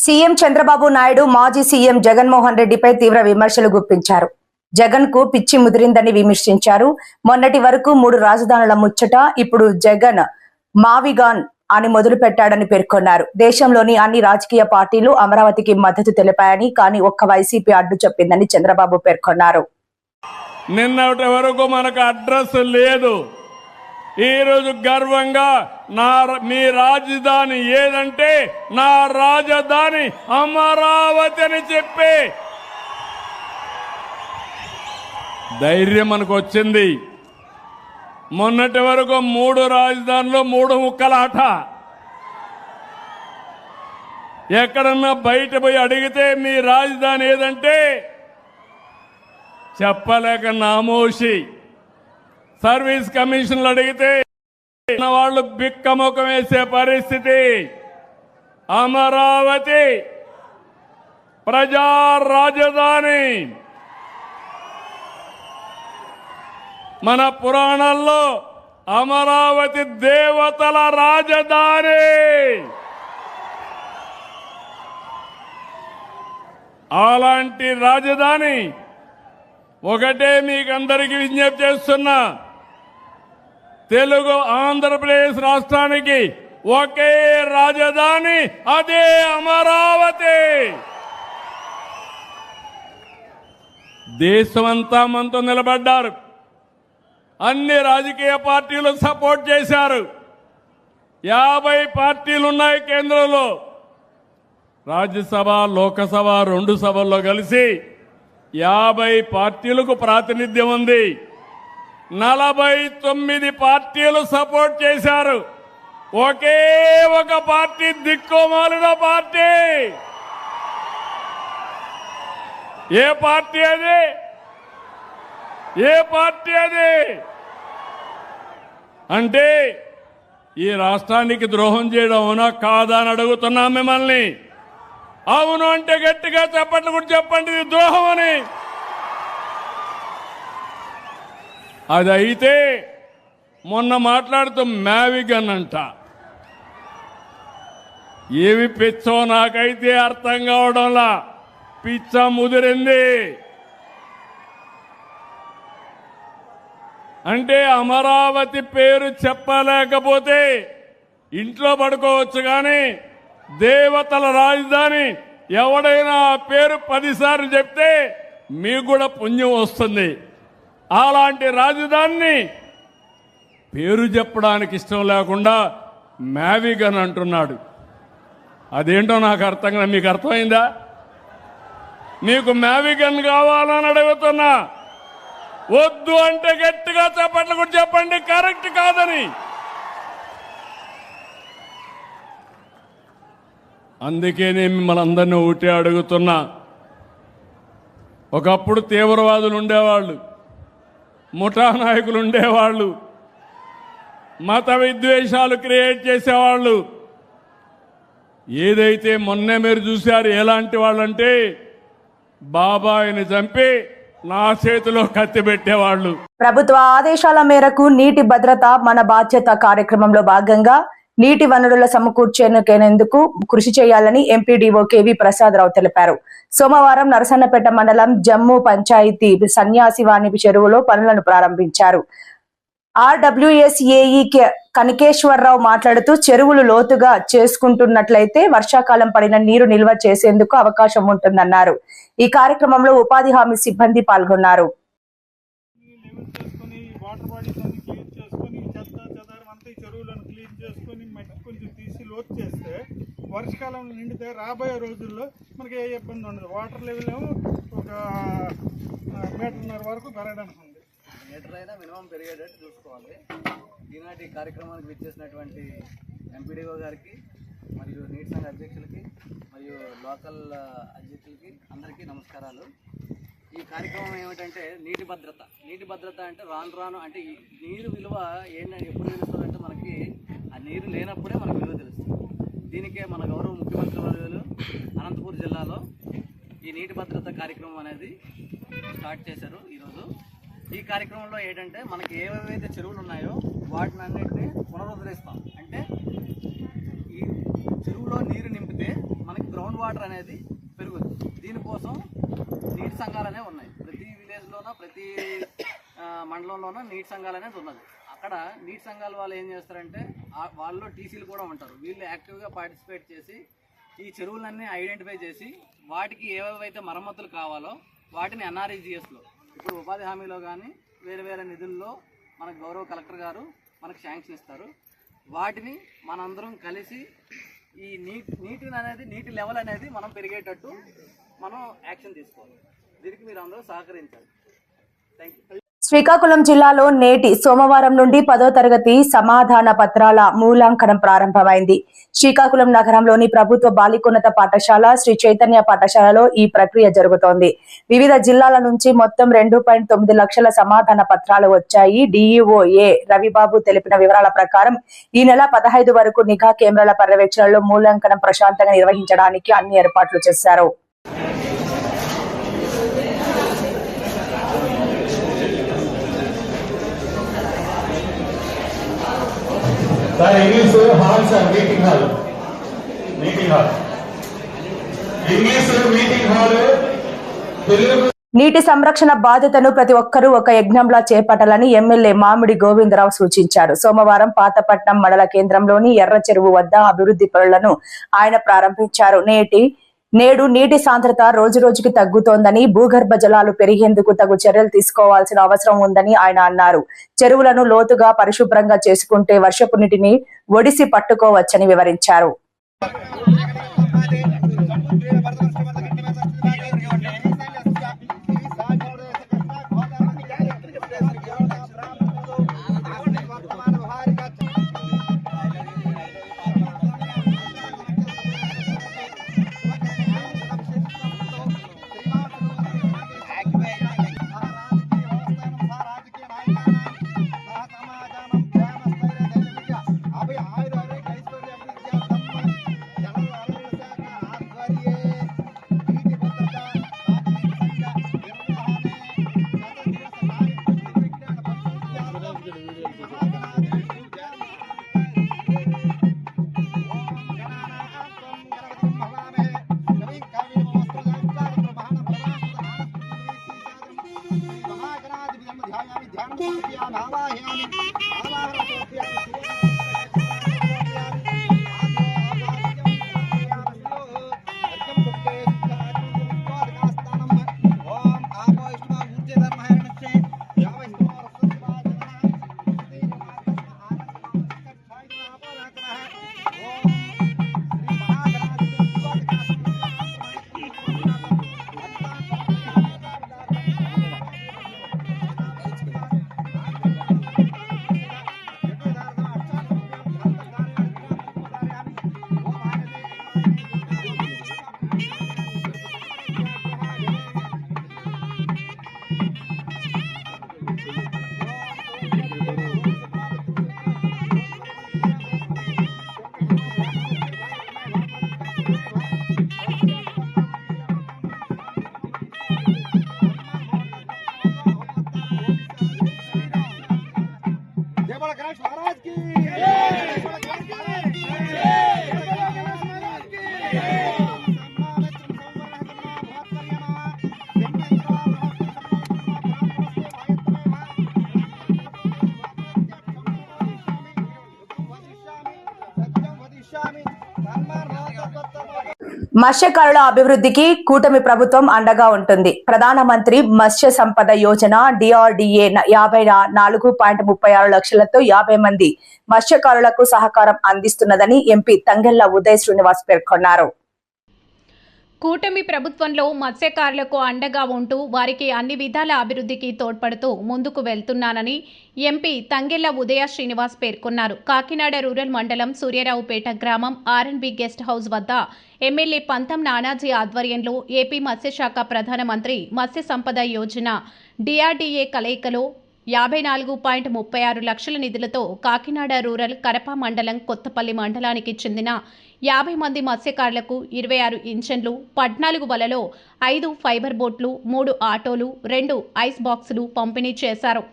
CM Chandrababu Naidu మాజీ CM Jaganmohan రెడ్డిపై తీవ్ర విమర్శలు గుప్పించారు. జగన్ కు పిచ్చి ముదిరిందని విమర్శించారు. మొన్నటి వరకు 3 రాజధానుల ముచ్చట ఇప్పుడు జగన్ మావిగాన్ అని మొదలు పెట్టాడని పేర్కొన్నారు. దేశంలోని అన్ని రాజకీయ పార్టీలు అమరావతికి మద్దతు తెలిపాయని, కానీ ఒక్క వైసీపీ అడ్డు చెప్పిందని చంద్రబాబు పేర్కొన్నారు. నిన్నటి వరకు మనకు అడ్రస్ లేదు. ఈ రోజు గర్వంగా మీ రాజధాని ఏదంటే నా రాజధాని అమరావతి అని చెప్పి ధైర్యం మనకు వచ్చింది. మొన్నటి వరకు 3 రాజధానులు 3 ముక్కలాట. ఎక్కడన్నా బయట పోయి అడిగితే మీ రాజధాని ఏదంటే చెప్పలేక నామోషి. సర్వీస్ కమిషన్లు అడిగితే వాళ్ళు బిక్కముఖం వేసే పరిస్థితి. అమరావతి ప్రజా రాజధాని. మన పురాణాల్లో అమరావతి దేవతల రాజధాని. అలాంటి రాజధాని ఒకటే మీకందరికీ విజ్ఞప్తి చేస్తున్నా. తెలుగు ఆంధ్రప్రదేశ్ రాష్ట్రానికి ఒకే రాజధాని, అదే అమరావతి. దేశమంతా మనతో నిలబడ్డారు. అన్ని రాజకీయ పార్టీలు సపోర్ట్ చేశారు. 50 పార్టీలు ఉన్నాయి కేంద్రంలో. రాజ్యసభ, లోకసభ 2 సభల్లో కలిసి 50 పార్టీలకు ప్రాతినిధ్యం ఉంది. 49 పార్టీలు సపోర్ట్ చేశారు. ఒకే ఒక పార్టీ దిక్కుమాలిన పార్టీ. ఏ పార్టీ అది? ఏ పార్టీ అది? అంటే ఈ రాష్ట్రానికి ద్రోహం చేయడం అవునా కాదా అని అడుగుతున్నాం మిమ్మల్ని. అవును అంటే గట్టిగా చెప్పట్లు కూడా చెప్పండి, ఇది ద్రోహం అని. అది అయితే మొన్న మాట్లాడుతూ మ్యావిగన్ అంట. ఏమి పిచ్చో నాకైతే అర్థం కావడంలా. పిచ్చ ముదిరింది. అంటే అమరావతి పేరు చెప్పలేకపోతే ఇంట్లో పడుకోవచ్చు, కానీ దేవతల రాజధాని ఎవడైనా ఆ పేరు 10 సార్లు చెప్తే మీకు కూడా పుణ్యం వస్తుంది. అలాంటి రాజధానిని పేరు చెప్పడానికి ఇష్టం లేకుండా మ్యావిగన్ అంటున్నాడు. అదేంటో నాకు అర్థం కాదు. మీకు అర్థమైందా? మీకు మ్యావిగన్ కావాలని అడుగుతున్నా. వద్దు అంటే గట్టిగా చెప్పట్లు కూడా చెప్పండి, కరెక్ట్ కాదని. అందుకే నేను మిమ్మల్ని అందరినీ ఒకటే అడుగుతున్నా. ఒకప్పుడు తీవ్రవాదులు ఉండేవాళ్ళు, ముఠా నాయకులు ఉండేవాళ్ళు, మత విద్వేషాలు క్రియేట్ చేసేవాళ్ళు. ఏదైతే మొన్నే మీరు చూశారు ఎలాంటి వాళ్ళంటే బాబాయిని చంపి నా చేతిలో కత్తి పెట్టేవాళ్ళు. ప్రభుత్వ ఆదేశాల మేరకు నీటి భద్రత మన బాధ్యత కార్యక్రమంలో భాగంగా నీటి వనరుల సమకూర్చేందుకు కృషి చేయాలని ఎంపీడీఓ కేవీ ప్రసాదరావు తెలిపారు. సోమవారం నరసన్నపేట మండలం జమ్ము పంచాయతీ సన్యాసివాణి చెరువులో పనులను ప్రారంభించారు. ఆర్డబ్ల్యూఎస్ఏఈ కనకేశ్వరరావు మాట్లాడుతూ చెరువులు లోతుగా చేసుకుంటున్నట్లయితే వర్షాకాలం పడిన నీరు నిల్వ చేసేందుకు అవకాశం ఉంటుందన్నారు. ఈ కార్యక్రమంలో ఉపాధి హామీ సిబ్బంది పాల్గొన్నారు. వర్షకాలంలో నిండితే రాబోయే రోజుల్లో మనకి ఏ ఇబ్బంది ఉండదు. వాటర్ లెవెల్ ఏమో ఒక 1.5 మీటర్ వరకు పెరగడానికి ఉంది. మీటర్ అయినా మినిమం పెరిగేటట్టు చూసుకోవాలి. ఈనాటి కార్యక్రమానికి విచ్చేసినటువంటి ఎంపీడీఓ గారికి మరియు నీటి సంఘ అధ్యక్షులకి మరియు లోకల్ అధ్యక్షులకి అందరికీ నమస్కారాలు. ఈ కార్యక్రమం ఏమిటంటే నీటి భద్రత. నీటి భద్రత అంటే రాను రాను అంటే నీరు విలువ ఏంటంటే ఎప్పుడు తెలుస్తుందంటే మనకి ఆ నీరు లేనప్పుడే మనకు విలువ తెలుస్తుంది. దీనికే మన గౌరవ ముఖ్యమంత్రి వర్యులు అనంతపురం జిల్లాలో ఈ నీటి భద్రత కార్యక్రమం అనేది స్టార్ట్ చేశారు ఈరోజు. ఈ కార్యక్రమంలో ఏంటంటే మనకి ఏవైతే చెరువులు ఉన్నాయో వాటిని అన్నింటినీ పునరుద్ధరిస్తాం. అంటే ఈ చెరువులో నీరు నింపితే మనకి గ్రౌండ్ వాటర్ అనేది పెరుగుతుంది. దీనికోసం నీటి సంఘాలు అనేవి ఉన్నాయి. ప్రతి విలేజ్లోనూ ప్రతి మండలంలోనూ నీటి సంఘాలు అనేది ఉన్నది. అక్కడ నీటి సంఘాల వాళ్ళు ఏం చేస్తారంటే వాళ్ళు టీసీలు కూడా ఉంటారు. వీళ్ళు యాక్టివ్గా పార్టిసిపేట్ చేసి ఈ చెరువులన్నీ ఐడెంటిఫై చేసి వాటికి ఏవేవైతే మరమ్మతులు కావాలో వాటిని ఎన్ఆర్ఈజీఎస్లో ఇప్పుడు ఉపాధి హామీలో కానీ వేరే వేరే నిధుల్లో మనకు గౌరవ కలెక్టర్ గారు మనకు శాంక్షన్ ఇస్తారు. వాటిని మనందరం కలిసి ఈ నీటి లెవెల్ అనేది మనం పెరిగేటట్టు మనం యాక్షన్ తీసుకోవాలి. దీనికి మీరు అందరూ సహకరించాలి. Thank you. శ్రీకాకుళం జిల్లాలో నేటి సోమవారం నుండి 10వ తరగతి సమాధాన పత్రాల మూల్యాంకనం ప్రారంభమైంది. శ్రీకాకుళం నగరంలోని ప్రభుత్వ బాలికోన్నత పాఠశాల శ్రీ చైతన్య పాఠశాలలో ఈ ప్రక్రియ జరుగుతోంది. వివిధ జిల్లాల నుంచి మొత్తం 2.9 లక్షల సమాధాన పత్రాలు వచ్చాయి. డిఈఓ ఏ రవిబాబు తెలిపిన వివరాల ప్రకారం ఈ నెల 15 వరకు నిఘా కెమెరాల పర్యవేక్షణలో మూల్యాంకనం ప్రశాంతంగా నిర్వహించడానికి అన్ని ఏర్పాట్లు చేశారు. English hall, sir, meeting hall. English meeting hall. నీటి సంరక్షణ బాధ్యతను ప్రతి ఒక్కరూ ఒక యజ్ఞంలా చేపట్టాలని ఎమ్మెల్యే మామిడి గోవిందరావు సూచించారు. సోమవారం పాతపట్నం మండల కేంద్రంలోని ఎర్ర చెరువు వద్ద అభివృద్ధి పనులను ఆయన ప్రారంభించారు. నేడు నీటి సాంద్రత రోజురోజుకి తగ్గుతోందని, భూగర్భ జలాలు పెరిగేందుకు తగు చర్యలు తీసుకోవాల్సిన అవసరం ఉందని ఆయన అన్నారు. చెరువులను లోతుగా పరిశుభ్రంగా చేసుకుంటే వర్షపు నీటిని ఒడిసి పట్టుకోవచ్చని వివరించారు. మత్స్యకారుల అభివృద్ధికి కూటమి ప్రభుత్వం అండగా ఉంటుంది. ప్రధానమంత్రి మత్స్య సంపద యోజన డిఆర్డిఏ 54.36 లక్షలతో 50 మంది మత్స్యకారులకు సహకారం అందిస్తున్నదని ఎంపీ తంగెళ్ల ఉదయ్ శ్రీనివాస్ పేర్కొన్నారు. కూటమి ప్రభుత్వంలో మత్స్యకారులకు అండగా ఉంటూ వారికి అన్ని విధాల అభివృద్ధికి తోడ్పడుతూ ముందుకు వెళ్తున్నానని ఎంపీ తంగెళ్ల ఉదయ శ్రీనివాస్ పేర్కొన్నారు. కాకినాడ రూరల్ మండలం సూర్యరావుపేట గ్రామం ఆర్ఎన్బి గెస్ట్ హౌస్ వద్ద ఎమ్మెల్యే పంతం నానాజీ ఆధ్వర్యంలో ఏపీ మత్స్యశాఖ ప్రధానమంత్రి మత్స్య సంపద యోజన డిఆర్డిఏ కలయికలో 54.36 లక్షల నిధులతో కాకినాడ రూరల్ కరప మండలం కొత్తపల్లి మండలానికి చెందిన 50 మంది మత్స్యకారులకు 26 ఇంజన్లు, 14 వలలో 5 ఫైబర్ బోట్లు, 3 ఆటోలు, 2 ఐస్ బాక్సులు పంపిణీ చేశారు.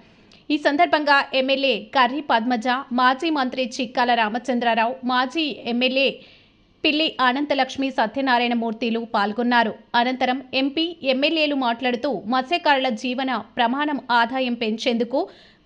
ఈ సందర్భంగా ఎమ్మెల్యే కర్రి పద్మజ, మాజీ మంత్రి చిక్కాల రామచంద్రరావు, మాజీ ఎమ్మెల్యే పిల్లి అనంతలక్ష్మి సత్యనారాయణమూర్తిలు పాల్గొన్నారు. అనంతరం ఎంపీ, ఎమ్మెల్యేలు మాట్లాడుతూ మత్స్యకారుల జీవన ప్రమాణం ఆదాయం పెంచేందుకు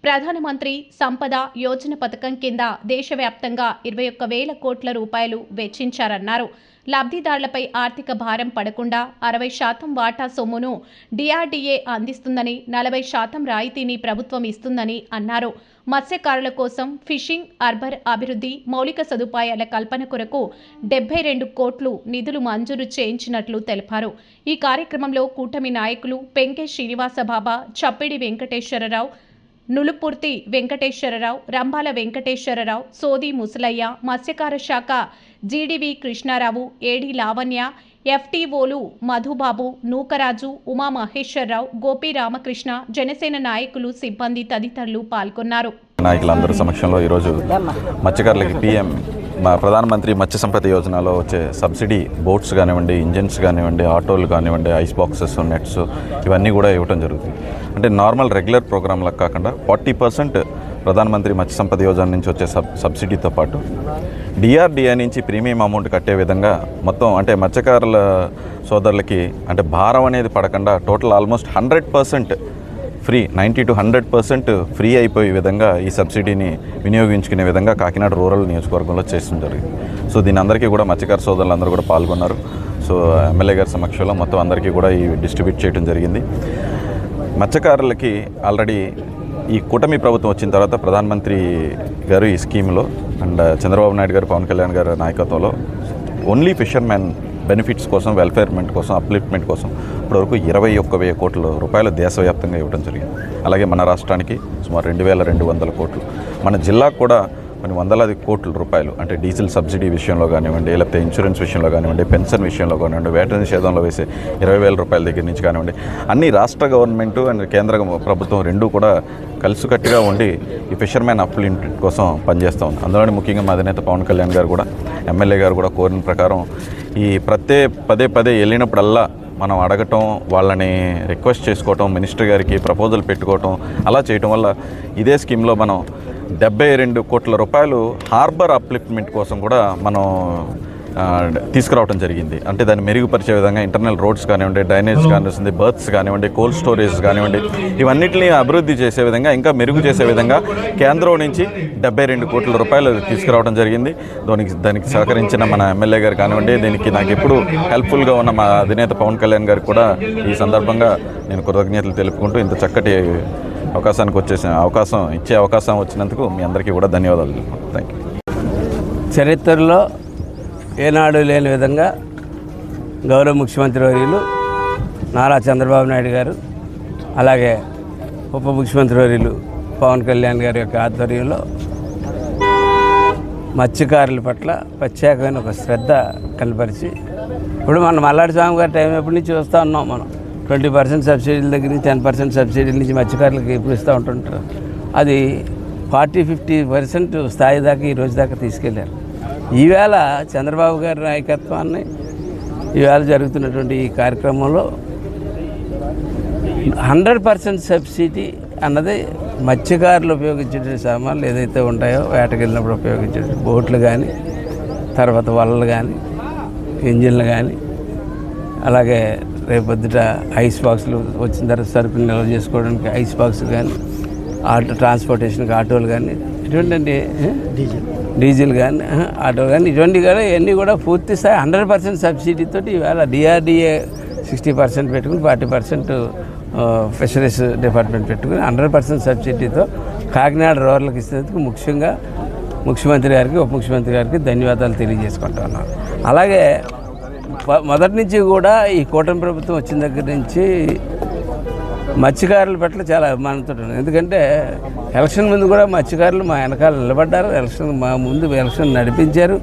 ప్రధానమంత్రి సంపద యోజన పథకం కింద దేశవ్యాప్తంగా 21,000 కోట్ల రూపాయలు వెచ్చించారన్నారు. లబ్ధిదారులపై ఆర్థిక భారం పడకుండా 60% వాటా సొమ్మును డిఆర్డీఏ అందిస్తుందని, 40% రాయితీని ప్రభుత్వం ఇస్తుందని అన్నారు. మత్స్యకారుల కోసం ఫిషింగ్ హార్బర్ అభివృద్ధి, మౌలిక సదుపాయాల కల్పన కొరకు 72 కోట్లు నిధులు మంజూరు చేయించినట్లు తెలిపారు. ఈ కార్యక్రమంలో కూటమి నాయకులు పెంకే శ్రీనివాసబాబా, చప్పిడి వెంకటేశ్వరరావు, నులుపూర్తి వెంకటేశ్వరరావు, రంభాల వెంకటేశ్వరరావు, సోది ముసలయ్య, మత్స్యకార శాఖ జీడీవి కృష్ణారావు, ఏడి లావణ్య, ఎఫ్టీఓలు మధుబాబు, నూకరాజు, ఉమామహేశ్వరరావు, గోపి రామకృష్ణ, జనసేన నాయకులు, సిబ్బంది తదితరులు పాల్గొన్నారు. నాయకులందరి సమక్షంలో ఈరోజు మత్స్యకారులకి ప్రధానమంత్రి మత్స్య సంపద యోజనలో వచ్చే సబ్సిడీ బోట్స్ కానివ్వండి, ఇంజిన్స్ కానివ్వండి, ఆటోలు కానివ్వండి, ఐస్ బాక్సెస్, నెట్స్ ఇవన్నీ కూడా ఇవ్వడం జరుగుతుంది. అంటే నార్మల్ రెగ్యులర్ ప్రోగ్రాంలకు కాకుండా 40% ప్రధానమంత్రి మత్స్య సంపద యోజన నుంచి వచ్చే సబ్సిడీతో పాటు డిఆర్డీఏ నుంచి ప్రీమియం అమౌంట్ కట్టే విధంగా మొత్తం అంటే మత్స్యకారుల సోదరులకి అంటే భారం అనేది పడకుండా total almost 100% free, 90 to 100% free అయిపోయే విధంగా ఈ సబ్సిడీని వినియోగించుకునే విధంగా కాకినాడ రూరల్ నియోజకవర్గంలో చేస్తూ జరిగింది. సో దీని అందరికీ కూడా మత్స్యకార సోదరులందరూ కూడా పాల్గొన్నారు. సో ఎమ్మెల్యే గారి సమక్షంలో మొత్తం అందరికీ కూడా ఈ డిస్ట్రిబ్యూట్ చేయడం జరిగింది. మత్స్యకారులకి ఆల్రెడీ ఈ కూటమి ప్రభుత్వం వచ్చిన తర్వాత ప్రధానమంత్రి గారు ఈ స్కీమ్లో అండ్ చంద్రబాబు నాయుడు గారు, పవన్ కళ్యాణ్ గారి నాయకత్వంలో ఓన్లీ ఫిషర్మెన్ బెనిఫిట్స్ కోసం, వెల్ఫేర్మెంట్ కోసం, అప్లిఫ్ట్మెంట్ కోసం ఇప్పటివరకు 21,000 కోట్ల రూపాయలు దేశవ్యాప్తంగా ఇవ్వడం జరిగింది. అలాగే మన రాష్ట్రానికి సుమారు 2,200 కోట్లు, మన జిల్లాకు కూడా కొన్ని వందలాది కోట్ల రూపాయలు అంటే డీజిల్ సబ్సిడీ విషయంలో కానివ్వండి, లేకపోతే ఇన్సూరెన్స్ విషయంలో కానివ్వండి, పెన్షన్ విషయంలో కానివ్వండి, వేట నిషేధంలో వేసే 20,000 రూపాయల దగ్గర నుంచి కానివ్వండి, అన్ని రాష్ట్ర గవర్నమెంటు అండ్ కేంద్ర ప్రభుత్వం రెండూ కూడా కలిసికట్టుగా ఉండి ఈ ఫిషర్మెన్ అప్లిమెంట్ కోసం పనిచేస్తూ ఉంది. అందులోని ముఖ్యంగా మా అధినేత పవన్ కళ్యాణ్ గారు కూడా, ఎమ్మెల్యే గారు కూడా కోరిన ప్రకారం ఈ పదే వెళ్ళినప్పుడల్లా మనం అడగటం, వాళ్ళని రిక్వెస్ట్ చేసుకోవటం, మినిస్టర్ గారికి ప్రపోజల్ పెట్టుకోవటం, అలా చేయటం వల్ల ఇదే స్కీమ్లో మనం 72 కోట్ల రూపాయలు హార్బర్ అప్లిఫ్ట్మెంట్ కోసం కూడా మనం తీసుకురావడం జరిగింది. అంటే దాన్ని మెరుగుపరిచే విధంగా ఇంటర్నల్ రోడ్స్ కానివ్వండి, డ్రైనేజ్ కానివ్వండి, బర్త్స్ కానివ్వండి, కోల్డ్ స్టోరేజ్ కానివ్వండి, ఇవన్నిటిని అభివృద్ధి చేసే విధంగా, ఇంకా మెరుగు చేసే విధంగా కేంద్రం నుంచి 72 కోట్ల రూపాయలు తీసుకురావడం జరిగింది. దానికి సహకరించిన మన ఎమ్మెల్యే గారు కానివ్వండి, దీనికి నాకు ఎప్పుడు హెల్ప్ఫుల్గా ఉన్న మా అధినేత పవన్ కళ్యాణ్ గారికి కూడా ఈ సందర్భంగా నేను కృతజ్ఞతలు తెలుపుకుంటూ ఇంత చక్కటి అవకాశం ఇచ్చే అవకాశం వచ్చినందుకు మీ అందరికీ కూడా ధన్యవాదాలు తెలుపుకుంటాను. Thank you. చరిత్రలో ఏనాడు లేని విధంగా గౌరవ ముఖ్యమంత్రి వర్యులు నారా చంద్రబాబు నాయుడు గారు, అలాగే ఉప ముఖ్యమంత్రి వర్యులు పవన్ కళ్యాణ్ గారి యొక్క ఆధ్వర్యంలో మత్స్యకారుల పట్ల ప్రత్యేకమైన ఒక శ్రద్ధ కనపరిచి, ఇప్పుడు మనం మల్లాడి స్వామి గారి టైం ఎప్పటి నుంచి చూస్తూ ఉన్నాం. మనం 20% సబ్సిడీల దగ్గర నుంచి 10% సబ్సిడీల నుంచి మత్స్యకారులకు ఎప్పుడు ఇస్తూ ఉంటుంటారు. అది 40-50% స్థాయి దాకా ఈ రోజు దాకా తీసుకెళ్లారు. ఈవేళ చంద్రబాబు గారి నాయకత్వాన్ని ఈవేళ జరుగుతున్నటువంటి ఈ కార్యక్రమంలో 100% సబ్సిడీ అన్నది మత్స్యకారులు ఉపయోగించే సామాన్లు ఏదైతే ఉంటాయో, వేటకెళ్ళినప్పుడు ఉపయోగించే బోట్లు కానీ, తర్వాత వలలు కానీ, ఇంజిన్లు కానీ, అలాగే రేపొద్దుట ఐస్ బాక్సులు వచ్చిన తర్వాత సరుకులు నిల్వ చేసుకోవడానికి ఐస్ బాక్సులు కానీ, ఆటో ట్రాన్స్పోర్టేషన్కి ఆటోలు కానీ, ఇటువంటి డీజిల్ కానీ, ఆటో కానీ, ఇటువంటి కూడా ఇవన్నీ కూడా పూర్తి స్థాయి 100% సబ్సిడీతో ఈవేళ డిఆర్డీఏ 60% పెట్టుకుని 40% ఫిషరీస్ డిపార్ట్మెంట్ పెట్టుకుని 100% సబ్సిడీతో కాకినాడ రూరల్కి ఇచ్చినందుకు ముఖ్యంగా ముఖ్యమంత్రి గారికి, ఉప ముఖ్యమంత్రి గారికి ధన్యవాదాలు తెలియజేసుకుంటా ఉన్నాను. అలాగే మొదటి నుంచి కూడా ఈ కూటమి ప్రభుత్వం వచ్చిన దగ్గర నుంచి మత్స్యకారుల పట్ల చాలా అభిమానంతో ఉన్నాను. ఎందుకంటే ఎలక్షన్ ముందు కూడా మత్స్యకారులు మా వెనకాల నిలబడ్డారు, మా ముందు ఎలక్షన్ నడిపించారు.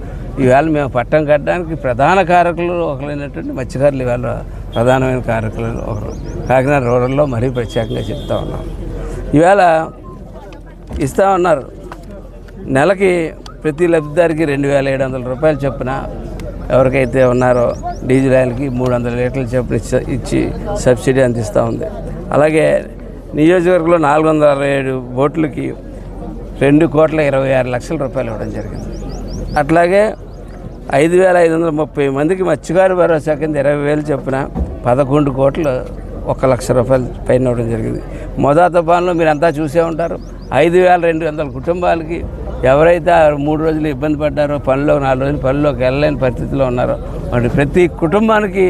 ఈవేళ మేము పట్టం కట్టడానికి ప్రధాన కారకులు ఒకరైనటువంటి మత్స్యకారులు ఈవేళ ప్రధానమైన కారకులు ఒకరు కాకినాడ రూరల్లో మరీ ప్రత్యేకంగా చెప్తా ఉన్నాం. ఈవేళ ఇస్తూ ఉన్నారు, నెలకి ప్రతి లబ్ధిదారికి 2,700 రూపాయలు చొప్పున ఎవరికైతే ఉన్నారో డీజిల్ ఆయిల్కి 300 లీటర్ల చొప్పున ఇచ్చి సబ్సిడీ అందిస్తూ ఉంది. అలాగే నియోజకవర్గంలో 467 బోట్లకి 2,26,00,000 రూపాయలు ఇవ్వడం జరిగింది. అట్లాగే 5,530 మందికి మత్స్యకారు భరోసా కింద 20,000 చొప్పున 11 కోట్లు 1 లక్ష రూపాయలు పైన ఇవ్వడం జరిగింది. మొదటి తుఫాన్లో మీరు అంతా చూసే ఉంటారు. 5,200 కుటుంబాలకి ఎవరైతే 3 రోజులు ఇబ్బంది పడ్డారో, 4 రోజులు పనిలోకి వెళ్ళలేని పరిస్థితిలో ఉన్నారో వాటి ప్రతి కుటుంబానికి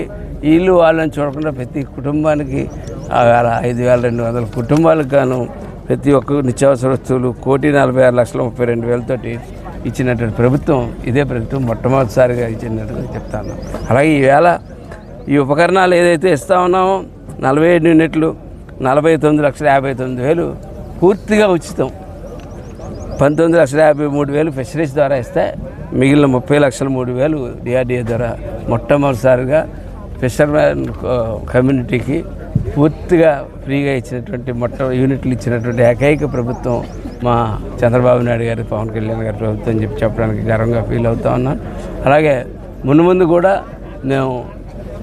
వీళ్ళు వాళ్ళని చూడకుండా ప్రతి కుటుంబానికి 5,200 కుటుంబాలకు గాను ప్రతి ఒక్క నిత్యావసర వస్తువులు 1,46,32,000 తోటి ఇచ్చినటువంటి ప్రభుత్వం ఇదే ప్రభుత్వం మొట్టమొదటిసారిగా ఇచ్చినట్టుగా చెప్తాను. అలాగే ఈవేళ ఈ ఉపకరణాలు ఏదైతే ఇస్తా ఉన్నామో 47 యూనిట్లు 49,59,000 పూర్తిగా ఉచితం. 19,53,000 ఫిషరీస్ ద్వారా ఇస్తే మిగిలిన 30,03,000 డిఆర్డీఏ ద్వారా మొట్టమొదటిసారిగా ఫిషర్మెన్ కమ్యూనిటీకి పూర్తిగా ఫ్రీగా ఇచ్చినటువంటి యూనిట్లు ఇచ్చినటువంటి ఏకైక ప్రభుత్వం మా చంద్రబాబు నాయుడు గారి, పవన్ కళ్యాణ్ గారి ప్రభుత్వం అని చెప్పడానికి గర్వంగా ఫీల్ అవుతా ఉన్నాను. అలాగే ముందు కూడా మేము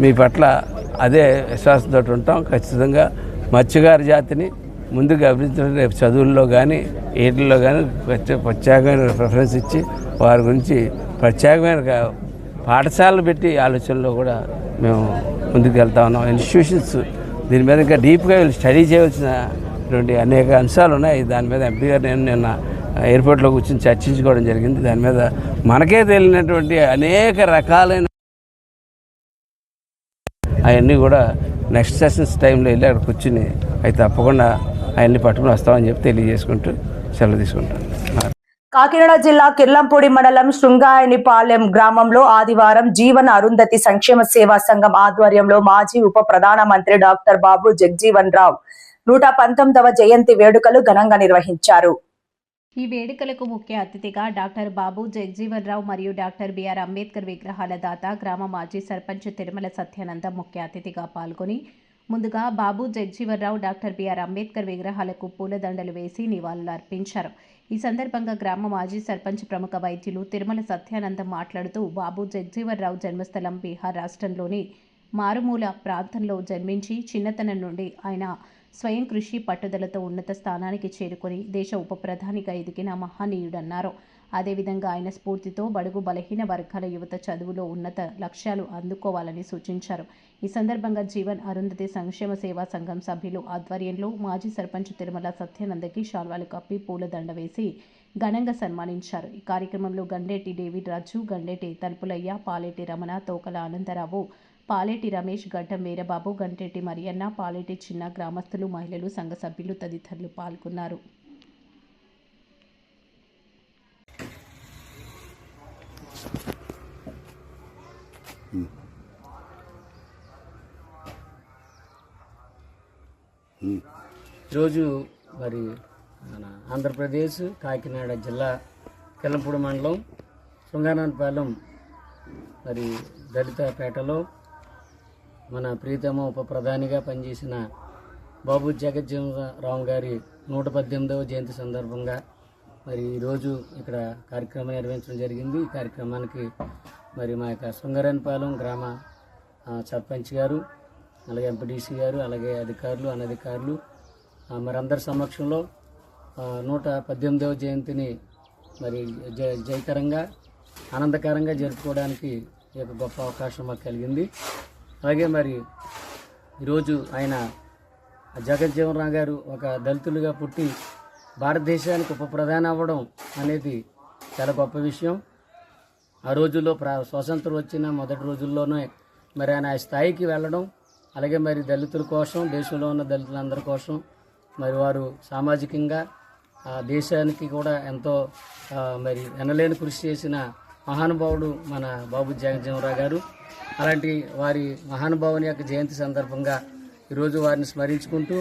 మీ పట్ల అదే విశ్వాసంతో ఉంటాం. ఖచ్చితంగా మత్స్యకార జాతిని ముందుకు అభివృద్ధి రేపు చదువుల్లో కానీ వీటిల్లో కానీ ప్రత్యేకమైన ప్రిఫరెన్స్ ఇచ్చి వారి గురించి ప్రత్యేకమైన పాఠశాలలు పెట్టి ఆలోచనలో కూడా మేము ముందుకు వెళ్తా ఉన్నాం. ఇన్స్టిట్యూషన్స్ దీని మీద ఇంకా డీప్గా స్టడీ చేయవలసినటువంటి అనేక అంశాలు ఉన్నాయి. దాని మీద ఎంపీ గారు నేను నిన్న ఎయిర్పోర్ట్లో కూర్చొని చర్చించుకోవడం జరిగింది. దాని మీద మనకే తెలియనటువంటి అనేక రకాలైన అవన్నీ కూడా నెక్స్ట్ సెషన్స్ టైంలో వెళ్ళి అక్కడ కూర్చుని అవి తప్పకుండా అవన్నీ పట్టుకుని వస్తామని చెప్పి తెలియజేసుకుంటూ సెలవు తీసుకుంటాను. కాకినాడ జిల్లా కిర్లంపూడి మండలం శృంగాయనిపాలెం గ్రామంలో ఆదివారం జీవన అరుంధతి సంక్షేమ సేవా సంఘం ఆధ్వర్యంలో మాజీ ఉప ప్రధానమంత్రి డాక్టర్ బాబు జగజీవన్ రావు 119వ జయంతి వేడుకలు ఘనంగా నిర్వహించారు. ఈ వేడుకలకు ముఖ్య అతిథిగా డాక్టర్ బాబు జగజీవన్ రావు మరియు డాక్టర్ బిఆర్ అంబేద్కర్ విగ్రహాల దాత గ్రామ మాజీ సర్పంచ్ తిరుమల సత్యానందం ముఖ్య అతిథిగా పాల్గొని ముందుగా బాబు జగజీవన్ రావు డాక్టర్ బిఆర్ అంబేద్కర్ విగ్రహాలకు పూలదండలు వేసి నివాళులు అర్పించారు. ఈ సందర్భంగా గ్రామ మాజీ సర్పంచ్ ప్రముఖ వైద్యులు తిరుమల సత్యానందం మాట్లాడుతూ బాబు జగజీవన్ రావు జన్మస్థలం బీహార్ రాష్ట్రంలోని మారుమూల ప్రాంతంలో జన్మించి చిన్నతనం నుండి ఆయన స్వయం కృషి పట్టుదలతో ఉన్నత స్థానానికి చేరుకొని దేశ ఉప ప్రధానిగా ఎదిగిన మహనీయుడన్నారు. అదేవిధంగా ఆయన స్ఫూర్తితో బడుగు బలహీన వర్గాల యువత చదువులో ఉన్నత లక్ష్యాలు అందుకోవాలని సూచించారు. ఈ సందర్భంగా జీవన్ అరుంధతి సంక్షేమ సేవా సంఘం సభ్యులు ఆధ్వర్యంలో మాజీ సర్పంచ్ తిరుమల సత్యానందకి శాల్వాలు కప్పి పూలదండ వేసి ఘనంగా సన్మానించారు. ఈ కార్యక్రమంలో గండేటి డేవిడ్ రాజు, గండేటి తలుపులయ్య, పాలేటి రమణ, తోకల ఆనందరావు, పాలేటి రమేష్, గడ్డం వీరబాబు, గంటేటి మరియన్న, పాలేటి చిన్న, గ్రామస్తులు, మహిళలు, సంఘ సభ్యులు తదితరులు పాల్గొన్నారు. ఈరోజు మరి మన ఆంధ్రప్రదేశ్ కాకినాడ జిల్లా కిర్లంపూడి మండలం శృంగారనిపాలెం మరి దళితపేటలో మన ప్రీతమ ఉప ప్రధానిగా పనిచేసిన బాబు జగజ్జీవన్ రావు గారి 118వ జయంతి సందర్భంగా మరి ఈరోజు ఇక్కడ కార్యక్రమం నిర్వహించడం జరిగింది. ఈ కార్యక్రమానికి మరి మా యొక్క శృంగారనిపాలెం గ్రామ సర్పంచ్ గారు, అలాగే ఎంపీడీసీ గారు, అలాగే అధికారులు, అనధికారులు మరి అందరి సమక్షంలో 118వ జయంతిని మరి జయకరంగా ఆనందకరంగా జరుపుకోవడానికి ఈ యొక్క గొప్ప అవకాశం మాకు కలిగింది. అలాగే మరి ఈరోజు ఆయన జగజ్జీవన్ రావు గారు ఒక దళితులుగా పుట్టి భారతదేశానికి ఉప ప్రధాని అవ్వడం అనేది చాలా గొప్ప విషయం. ఆ రోజుల్లో స్వాతంత్రం వచ్చిన మొదటి రోజుల్లోనే మరి ఆయన ఆ స్థాయికి వెళ్ళడం, అలాగే మరి దళితుల కోసం, దేశంలో ఉన్న దళితులందరి కోసం మరి వారు సామాజికంగా దేశానికి కూడా ఎంతో మరి ఎనలేని కృషి చేసిన మహానుభావుడు మన బాబు జగజ్జీవన్ రావు గారు. అలాంటి వారి మహానుభావుని యొక్క జయంతి సందర్భంగా ఈరోజు వారిని స్మరించుకుంటూ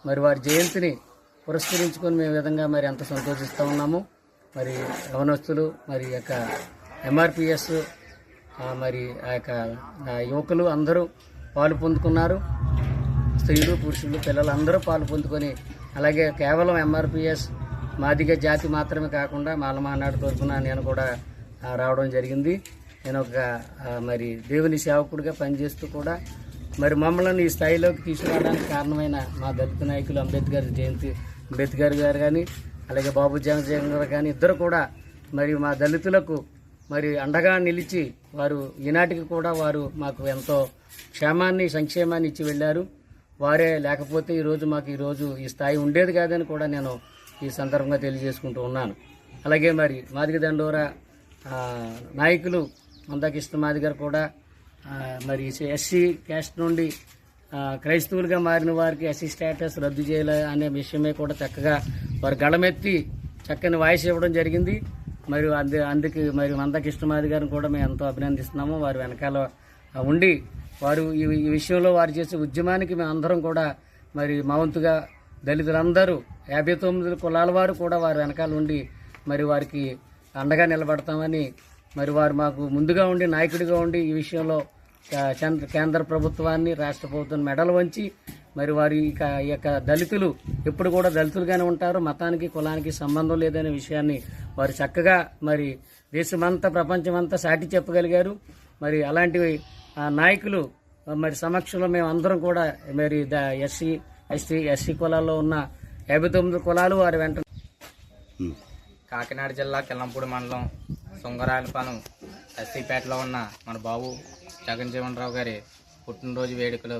మరి వారి జయంతిని పురస్కరించుకొని మేము విధంగా మరి ఎంత సంతోషిస్తూ ఉన్నాము. మరి యవనస్తులు మరి యొక్క ఎంఆర్పిఎస్ మరి ఆ యొక్క యువకులు అందరూ పాలు పొందుకున్నారు. స్త్రీలు, పురుషులు, పిల్లలు అందరూ పాలు పొందుకొని, అలాగే కేవలం ఎంఆర్పిఎస్ మాదిగ జాతి మాత్రమే కాకుండా మాలమానాడు తరఫున నేను కూడా రావడం జరిగింది. నేను ఒక మరి దేవుని సేవకుడిగా పనిచేస్తూ కూడా మరి మమ్మల్ని ఈ స్థాయిలోకి తీసుకురావడానికి కారణమైన మా దళిత నాయకులు అంబేద్కర్ గారు కానీ, అలాగే బాబు జగజ్జీవన్ రావు కానీ ఇద్దరు కూడా మరి మా దళితులకు మరి అండగా నిలిచి వారు ఈనాటికి కూడా వారు మాకు ఎంతో క్షేమాన్ని సంక్షేమాన్ని ఇచ్చి వెళ్ళారు. వారే లేకపోతే ఈరోజు ఈ స్థాయి ఉండేది కాదని కూడా నేను ఈ సందర్భంగా తెలియజేసుకుంటూ ఉన్నాను. అలాగే మరి మాదిగ దండోరా నాయకులు మందాకృష్ణ మాదిగారు కూడా మరి ఎస్సీ క్యాస్ట్ నుండి క్రైస్తవులుగా మారిన వారికి ఎస్సీ స్టేటస్ రద్దు చేయాలి అనే విషయమే కూడా చక్కగా వారు గళమెత్తి చక్కని వాయిస్ ఇవ్వడం జరిగింది. మరియు అందుకు మరి మందాకృష్ణ మాదిగారిని కూడా మేము ఎంతో అభినందిస్తున్నాము. వారు వెనకాల ఉండి వారు ఈ విషయంలో వారు చేసే ఉద్యమానికి మేము అందరం కూడా మరి మా వంతుగా దళితులందరూ 59 కులాల వారు కూడా వారు వెనకాల ఉండి మరి వారికి అండగా నిలబడతామని మరి వారు మాకు ముందుగా ఉండి నాయకుడిగా ఉండి ఈ విషయంలో కేంద్ర ప్రభుత్వాన్ని రాష్ట్ర ప్రభుత్వాన్ని మెడలు వంచి మరి వారి ఈ యొక్క దళితులు ఎప్పుడు కూడా దళితులుగానే ఉంటారు, మతానికి కులానికి సంబంధం లేదనే విషయాన్ని వారు చక్కగా మరి దేశమంతా ప్రపంచమంతా సాటి చెప్పగలిగారు. మరి అలాంటి నాయకులు మరి సమక్షంలో మేము అందరం కూడా మరి ఎస్సీ కులాల్లో ఉన్న 59 కులాలు వారి వెంట కాకినాడ జిల్లా కిల్లంపూడి మండలం సుంగరాయలపాలెం ఎస్సీపేటలో ఉన్న మన బాబు జగన్జీవన్ రావు గారి పుట్టినరోజు వేడుకలు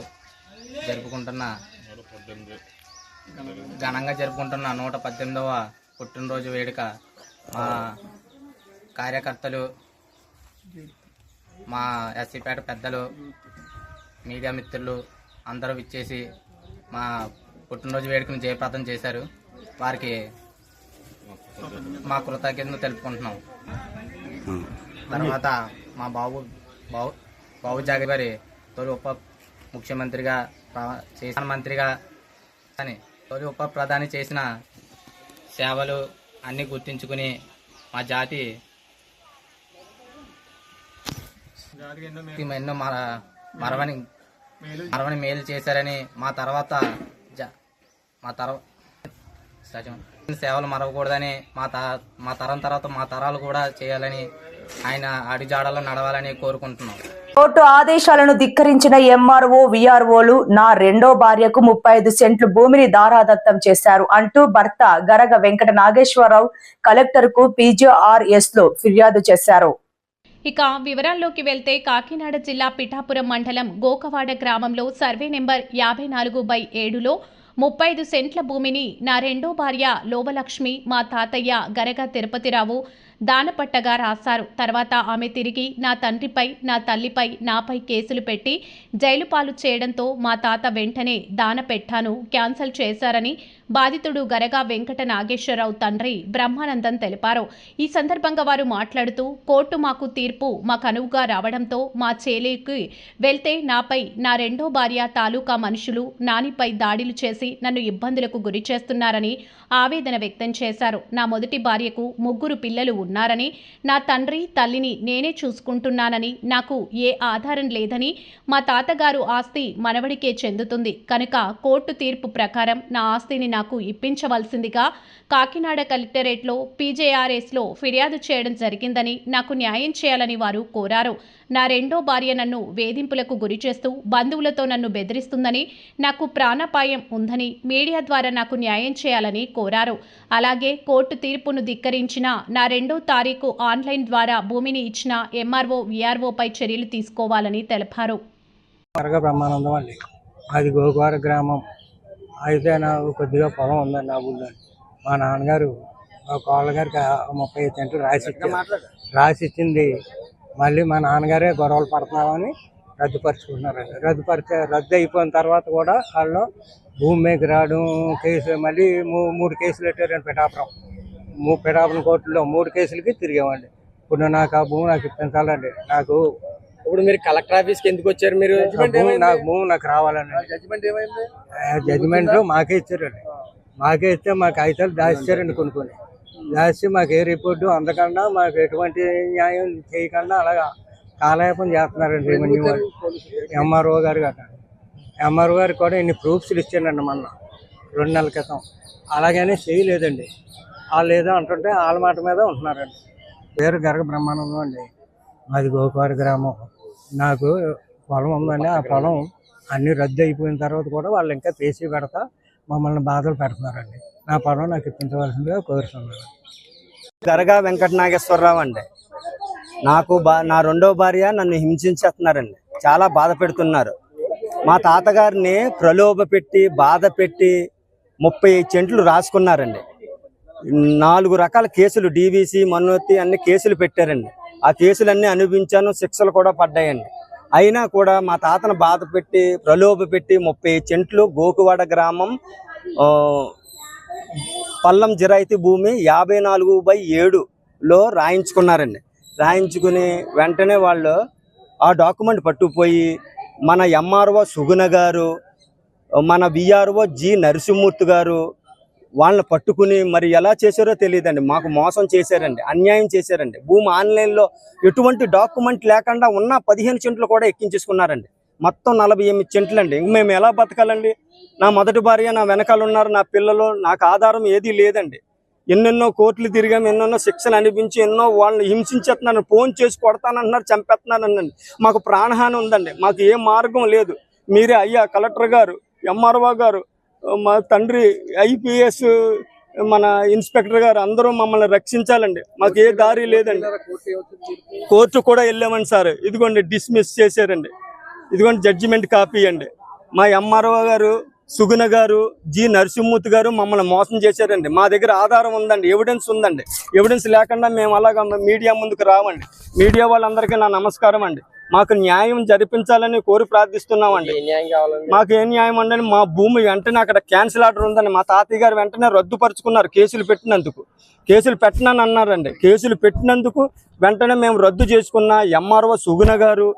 ఘనంగా జరుపుకుంటున్న 118వ పుట్టినరోజు వేడుక మా కార్యకర్తలు, మా ఎస్సీపేట పెద్దలు, మీడియా మిత్రులు అందరూ విచ్చేసి మా పుట్టినరోజు వేడుకను జయప్రదం చేశారు. వారికి మా కృతజ్ఞతలు తెలుపుకుంటున్నాం. తర్వాత మా బాబు జగన్ గారి తొలి ఉప ముఖ్యమంత్రిగా చేసిన మంత్రిగా అని తొలి ఉప ప్రధాని చేసిన సేవలు అన్నీ గుర్తించుకుని మా జాతి ఎన్నో మరవని మేలు చేశారని మా తర్వాత సేవలు మరవకూడదని మా తరం తర్వాత మా తరాలు కూడా చేయాలని ఆయన అడుగుజాడలో నడవాలని కోరుకుంటున్నాం. కోర్టు ఆదేశాలను ధిక్కరించిన ఎంఆర్ఓ విఆర్ఓలు నా రెండో భార్యకు 35 సెంట్లు భూమిని దారాదత్తం చేశారు అంటూ భర్త గరగ వెంకట నాగేశ్వరరావు కలెక్టర్ కు PGRS లో ఫిర్యాదు చేశారు. ఇక వివరాల్లోకి వెళ్తే కాకినాడ జిల్లా పిఠాపురం మండలం గోకవాడ గ్రామంలో సర్వే నెంబర్ 54/7లో 35 సెంట్ల భూమిని నా రెండో భార్య లోవలక్ష్మి, మా తాతయ్య గరగ తిరుపతిరావు దానపట్టగా రాశారు. తర్వాత ఆమె తిరిగి నా తండ్రిపై, నా తల్లిపై, నాపై కేసులు పెట్టి జైలు పాలు చేయడంతో మా తాత వెంటనే దాన పెట్టాను క్యాన్సల్ చేశారని బాధితుడు గరగా వెంకట నాగేశ్వరరావు తండ్రి బ్రహ్మానందం తెలిపారు. ఈ సందర్భంగా వారు మాట్లాడుతూ కోర్టు మాకు తీర్పు మాకు అనువుగా రావడంతో మా చేలేకి వెళ్తే నాపై, నా రెండో భార్య తాలూకా మనుషులు నానిపై దాడులు చేసి నన్ను ఇబ్బందులకు గురి చేస్తున్నారని ఆవేదన వ్యక్తం చేశారు. నా మొదటి భార్యకు 3 పిల్లలు ఉన్నారని, నా తండ్రి తల్లిని నేనే చూసుకుంటున్నానని, నాకు ఏ ఆధారం లేదని, మా తాతగారు ఆస్తి మనవడికే చెందుతుంది కనుక కోర్టు తీర్పు ప్రకారం నా ఆస్తిని నాకు ఇప్పించవలసిందిగా కాకినాడ కలెక్టరేట్లో PGRSలో ఫిర్యాదు చేయడం జరిగిందని, నాకు న్యాయం చేయాలని వారు కోరారు. నా రెండో భార్య నన్ను వేధింపులకు గురిచేస్తూ బంధువులతో నన్ను బెదిరిస్తుందని, నాకు ప్రాణాపాయం ఉందని మీడియా ద్వారా నాకు న్యాయం చేయాలని కోరారు. అలాగే కోర్టు తీర్పును ధిక్కరించిన నా 2వ తారీఖు ఆన్లైన్ ద్వారా భూమిని ఇచ్చిన ఎంఆర్ఓ విఆర్ఓపై చర్యలు తీసుకోవాలని తెలిపారు. బ్రహ్మానందం అండి, అది గోకవాడ గ్రామం. అయితే నాకు కొద్దిగా పొలం ఉందండి నా ఊళ్ళో. మా నాన్నగారు మా కోళ్ళగారికి 35 సెంట్లు రాసిచ్చింది. మళ్ళీ మా నాన్నగారే గొడవలు పడుతున్నామని రద్దుపరుచుకుంటున్నారండి. రద్దు అయిపోయిన తర్వాత కూడా వాళ్ళు భూమి మీద రావడం కేసు మళ్ళీ 3 కేసులు పెట్టారండి. పిఠాపురం కోర్టులో 3 కేసులకి తిరిగామండి. ఇప్పుడు నాకు ఆ భూమి నాకు ఇప్పించాలండి. నాకు ఇప్పుడు మీరు కలెక్టర్ ఆఫీస్కి ఎందుకు వచ్చారు? మీరు భూమి నాకు రావాలండి. జడ్జిమెంట్ మాకే ఇచ్చారండి. మాకే ఇస్తే మాకు కాగితాలు దాచిచ్చారండి. కొన్ని దాచి మాకు ఏ రిపోర్టు అందకుండా మాకు ఎటువంటి న్యాయం చేయకుండా అలాగా కాలయాపన చేస్తున్నారండి. రెవెన్యూ వాళ్ళు ఎంఆర్ఓ గారు కదా, ఎంఆర్ఓ గారు కూడా ఇన్ని ప్రూఫ్స్లు ఇచ్చానండి మొన్న 2 నెలల క్రితం. అలాగనే చేయలేదండి. వాళ్ళు ఏదో అంటుంటే వాళ్ళ మాట మీద ఉంటున్నారండి. పేరు గరగ బ్రహ్మానందం అండి, మాది గోకవాడ గ్రామం. నాకు పొలం ఉందండి. ఆ పొలం అన్నీ రద్దు అయిపోయిన తర్వాత కూడా వాళ్ళు ఇంకా పేసీ పెడతా మమ్మల్ని బాధలు పెడుతున్నారండి. నా పొలం నాకు ఇప్పించవలసిందిగా కోరుతున్నాను. గరగా వెంకట నాగేశ్వరరావు అండి. నా రెండో భార్య నన్ను హింసించేస్తున్నారండి, చాలా బాధ పెడుతున్నారు. మా తాతగారిని ప్రలోభ పెట్టి బాధ పెట్టి 35 సెంట్లు రాసుకున్నారండి. 4 రకాల కేసులు డీవీసీ మనోతి అన్ని కేసులు పెట్టారండి. ఆ కేసులన్నీ అనుభవించాను, శిక్షలు కూడా పడ్డాయండి. అయినా కూడా మా తాతను బాధ పెట్టి ప్రలోభ పెట్టి 35 సెంట్లు గోకువాడ గ్రామం పల్లం జిరాయితీ భూమి 54/7లో రాయించుకున్నారండి. రాయించుకుని వెంటనే వాళ్ళు ఆ డాక్యుమెంట్ పట్టుకుపోయి మన ఎంఆర్ఓ సుగుణ గారు, మన విఆర్ఓ జి నరసింహమూర్తి గారు వాళ్ళని పట్టుకుని మరి ఎలా చేశారో తెలియదండి, మాకు మోసం చేశారండి, అన్యాయం చేశారండి. భూమి ఆన్లైన్లో ఎటువంటి డాక్యుమెంట్ లేకుండా ఉన్న 15 సెంట్లు కూడా ఎక్కించేసుకున్నారండి. మొత్తం 48 సెంట్లు అండి. ఇంక మేము ఎలా బతకాలండి? నా మొదటి భార్య నా వెనకాల ఉన్నారు, నా పిల్లలు, నాకు ఆధారం ఏదీ లేదండి. ఎన్నెన్నో కోర్టులు తిరిగాము, ఎన్నెన్నో శిక్షలు అనిపించి ఎన్నో వాళ్ళని హింసించేస్తున్నాను, ఫోన్ చేసి కొడతానంటున్నారు, చంపేస్తున్నానండి. మాకు ప్రాణహాని ఉందండి, మాకు ఏ మార్గం లేదు. మీరే అయ్యా కలెక్టర్ గారు, ఎంఆర్ఓ గారు, మా తండ్రి ఐపీఎస్, మన ఇన్స్పెక్టర్ గారు అందరూ మమ్మల్ని రక్షించాలండి. మాకు ఏ దారి లేదండి. కోర్టు కూడా వెళ్ళామండి సార్, ఇదిగోండి డిస్మిస్ చేశారండి. ఇదిగోండి జడ్జిమెంట్ కాపీ అండి. మా ఎంఆర్ఓ గారు సుగుణ గారు జి నరసింహమూర్తి గారు మమ్మల్ని మోసం చేశారండి. మా దగ్గర ఆధారం ఉందండి, ఎవిడెన్స్ ఉందండి. ఎవిడెన్స్ లేకుండా మేము అలాగ మీడియా ముందుకు రావండి. మీడియా వాళ్ళందరికీ నా నమస్కారం అండి. మాకు న్యాయం జరిపించాలని కోరి ప్రార్థిస్తున్నామండి. మాకు ఏ న్యాయం అండి? మా భూమి వెంటనే అక్కడ క్యాన్సిల్ ఆర్డర్ ఉందండి. మా తాతయ్య గారు వెంటనే రద్దుపరుచుకున్నారు కేసులు పెట్టినందుకు. కేసులు పెట్టనని అన్నారండి. కేసులు పెట్టినందుకు వెంటనే మేము రద్దు చేసుకున్న ఎంఆర్ఓ సుగుణ గారు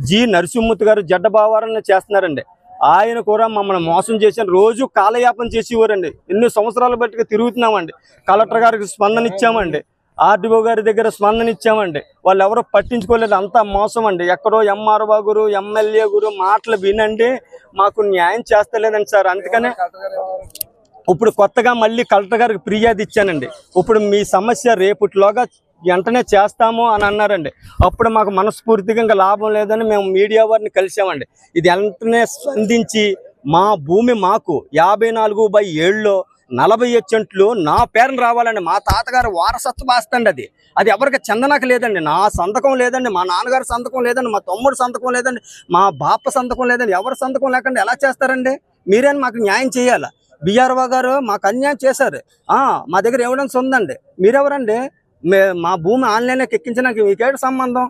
జి నరసింహమూర్తి గారు జడ్డబావారని చేస్తున్నారండి. ఆయన కూడా మమ్మల్ని మోసం చేశారు. రోజు కాలయాపన చేసేవారండి. ఎన్నో సంవత్సరాలు బట్టి తిరుగుతున్నామండి. కలెక్టర్ గారికి స్పందన ఇచ్చామండి, ఆర్డీఓ గారి దగ్గర స్పందన ఇచ్చామండి. వాళ్ళు ఎవరో పట్టించుకోలేదు, అంతా మోసం అండి. ఎక్కడో ఎంఆర్ఓ గురు ఎమ్మెల్యే గురు మాటలు వినండి, మాకు న్యాయం చేస్తలేదండి సార్. అందుకనే ఇప్పుడు కొత్తగా మళ్ళీ కలెక్టర్ గారికి ఫిర్యాదు ఇచ్చానండి. ఇప్పుడు మీ సమస్య రేపటిలోగా వెంటనే చేస్తాము అని అన్నారండి. అప్పుడు మాకు మనస్ఫూర్తిగా ఇంకా లాభం లేదని మేము మీడియా వారిని కలిసామండి. ఇది వెంటనే స్పందించి మా భూమి మాకు 54/7లో 45 సెంట్లు నా పేరును రావాలండి. మా తాతగారు వారసత్వ ఆస్తండి. అది ఎవరికి చెందనకు లేదండి. నా సంతకం లేదండి, మా నాన్నగారి సంతకం లేదండి, మా తమ్ముడు సంతకం లేదండి, మా బాప సంతకం లేదండి. ఎవరి సంతకం లేకుండా ఎలా చేస్తారండి? మీరేం మాకు న్యాయం చేయాలి. బిఆర్ఓ గారు మాకు అన్యాయం చేశారు. మా దగ్గర ఎవిడెన్స్ ఉందండి. మీరెవరండి? మా భూమి ఆన్లైన్లోకి ఎక్కించడానికి మీకేంటి సంబంధం?